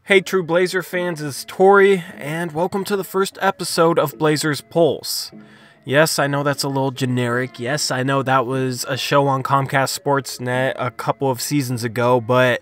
Hey true Blazer fans, it's Tori, and welcome to the first episode of Blazers Pulse. Yes, I know that's a little generic. Yes, I know that was a show on Comcast Sportsnet a couple of seasons ago, but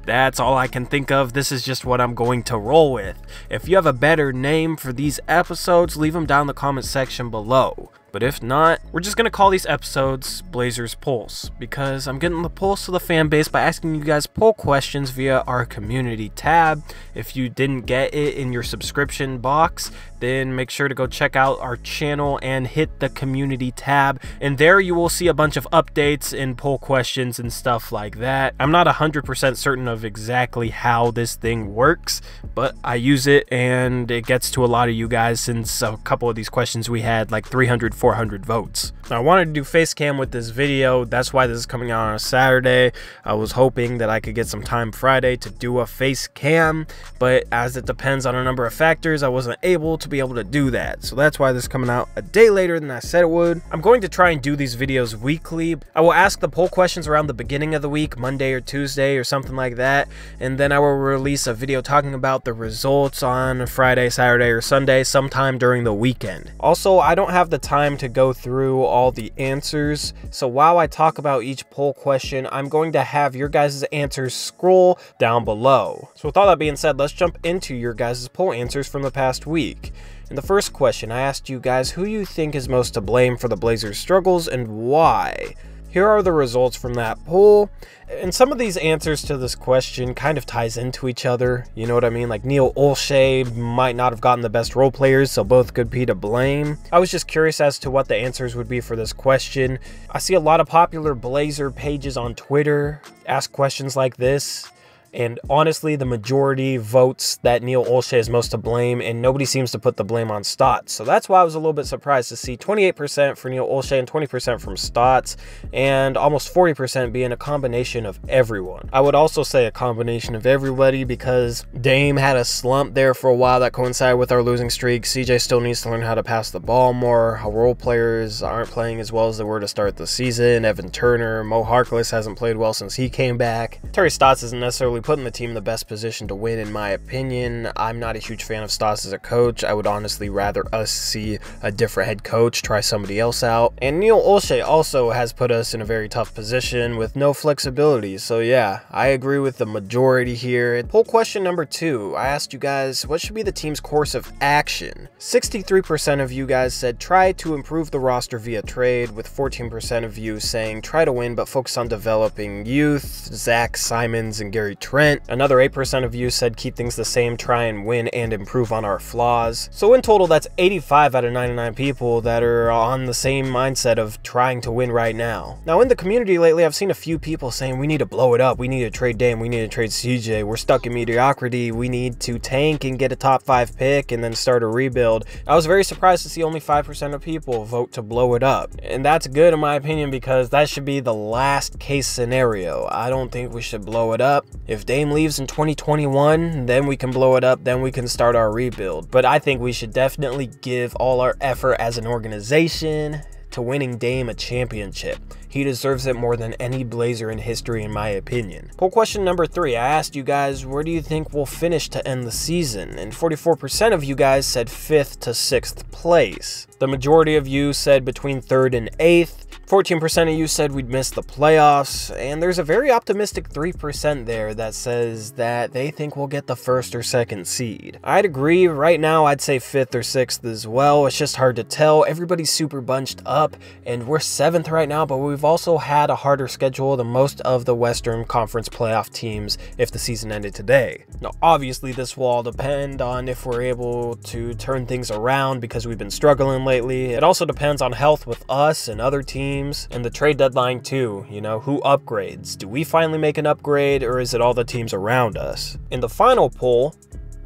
that's all I can think of. This is just what I'm going to roll with. If you have a better name for these episodes, leave them down in the comment section below. But if not, we're just going to call these episodes Blazers Pulse, because I'm getting the pulse of the fan base by asking you guys poll questions via our community tab. If you didn't get it in your subscription box, then make sure to go check out our channel and hit the community tab, and there you will see a bunch of updates and poll questions and stuff like that. I'm not 100% certain of exactly how this thing works, but I use it and it gets to a lot of you guys, since a couple of these questions we had like 300-400 votes. Now, I wanted to do face cam with this video. That's why this is coming out on a Saturday. I was hoping that I could get some time Friday to do a face cam, but as it depends on a number of factors, I wasn't able to be able to do that. So that's why this is coming out a day later than I said it would. I'm going to try and do these videos weekly. I will ask the poll questions around the beginning of the week, Monday or Tuesday or something like that, and then I will release a video talking about the results on Friday, Saturday, or Sunday sometime during the weekend. Also, I don't have the time to go through all the answers, so while I talk about each poll question, I'm going to have your guys' answers scroll down below. So with all that being said, let's jump into your guys' poll answers from the past week. In the first question, I asked you guys who you think is most to blame for the Blazers' struggles and why. Here are the results from that poll, and some of these answers to this question kind of ties into each other, you know what I mean? Like Neil Olshey might not have gotten the best role players, so both could be to blame. I was just curious as to what the answers would be for this question. I see a lot of popular Blazer pages on Twitter ask questions like this, and honestly, the majority votes that Neil Olshey is most to blame, and nobody seems to put the blame on Stotts. So that's why I was a little bit surprised to see 28% for Neil Olshey and 20% from Stotts, and almost 40% being a combination of everyone. I would also say a combination of everybody, because Dame had a slump there for a while that coincided with our losing streak. CJ still needs to learn how to pass the ball more. Our role players aren't playing as well as they were to start the season. Evan Turner, Mo Harkless hasn't played well since he came back. Terry Stotts isn't necessarily putting the team in the best position to win, in my opinion. I'm not a huge fan of Stotts as a coach. I would honestly rather us see a different head coach, try somebody else out. And Neil Olshey also has put us in a very tough position with no flexibility. So yeah, I agree with the majority here. Poll question number 2, I asked you guys what should be the team's course of action. 63% of you guys said try to improve the roster via trade, with 14% of you saying try to win but focus on developing youth, Zach Simons and Gary Trent. Another 8% of you said keep things the same, try and win and improve on our flaws. So in total, that's 85 out of 99 people that are on the same mindset of trying to win right now. Now in the community lately, I've seen a few people saying we need to blow it up, we need to trade Dame, we need to trade CJ, we're stuck in mediocrity, we need to tank and get a top 5 pick and then start a rebuild. I was very surprised to see only 5% of people vote to blow it up. And that's good in my opinion, because that should be the last case scenario. I don't think we should blow it up. If Dame leaves in 2021, then we can blow it up, then we can start our rebuild. But I think we should definitely give all our effort as an organization to winning Dame a championship. He deserves it more than any Blazer in history, in my opinion. Poll question number 3, I asked you guys where do you think we'll finish to end the season, and 44% of you guys said 5th to 6th place. The majority of you said between 3rd and 8th. 14% of you said we'd miss the playoffs, and there's a very optimistic 3% there that says that they think we'll get the 1st or 2nd seed. I'd agree. Right now, I'd say 5th or 6th as well. It's just hard to tell. Everybody's super bunched up, and we're 7th right now, but we've also had a harder schedule than most of the Western Conference playoff teams if the season ended today. Now, obviously, this will all depend on if we're able to turn things around, because we've been struggling lately. It also depends on health with us and other teams, and the trade deadline too. You know, who upgrades? Do we finally make an upgrade, or is it all the teams around us? In the final poll,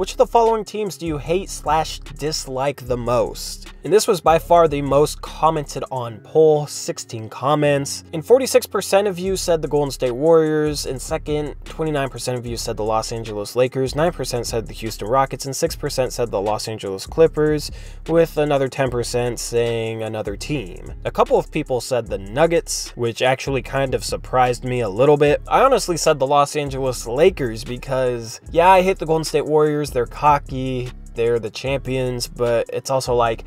Which of the following teams do you hate/dislike the most? And this was by far the most commented on poll, 16 comments. And 46% of you said the Golden State Warriors. In second, 29% of you said the Los Angeles Lakers, 9% said the Houston Rockets, and 6% said the Los Angeles Clippers, with another 10% saying another team. A couple of people said the Nuggets, which actually kind of surprised me a little bit. I honestly said the Los Angeles Lakers because, yeah, I hate the Golden State Warriors. They're cocky, they're the champions, but it's also like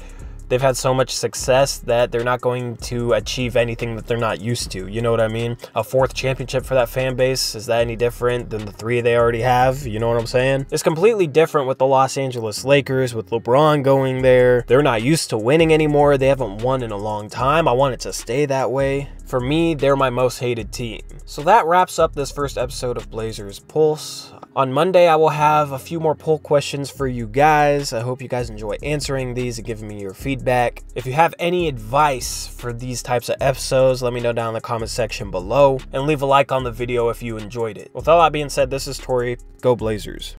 they've had so much success that they're not going to achieve anything that they're not used to. You know what I mean? A fourth championship for that fan base, is that any different than the 3 they already have? You know what I'm saying? It's completely different with the Los Angeles Lakers, with LeBron going there. They're not used to winning anymore. They haven't won in a long time. I want it to stay that way. For me, they're my most hated team. So that wraps up this first episode of Blazers Pulse. On Monday, I will have a few more poll questions for you guys. I hope you guys enjoy answering these and giving me your feedback. If you have any advice for these types of episodes, let me know down in the comment section below, and leave a like on the video if you enjoyed it. With all that being said, this is Tori. Go Blazers.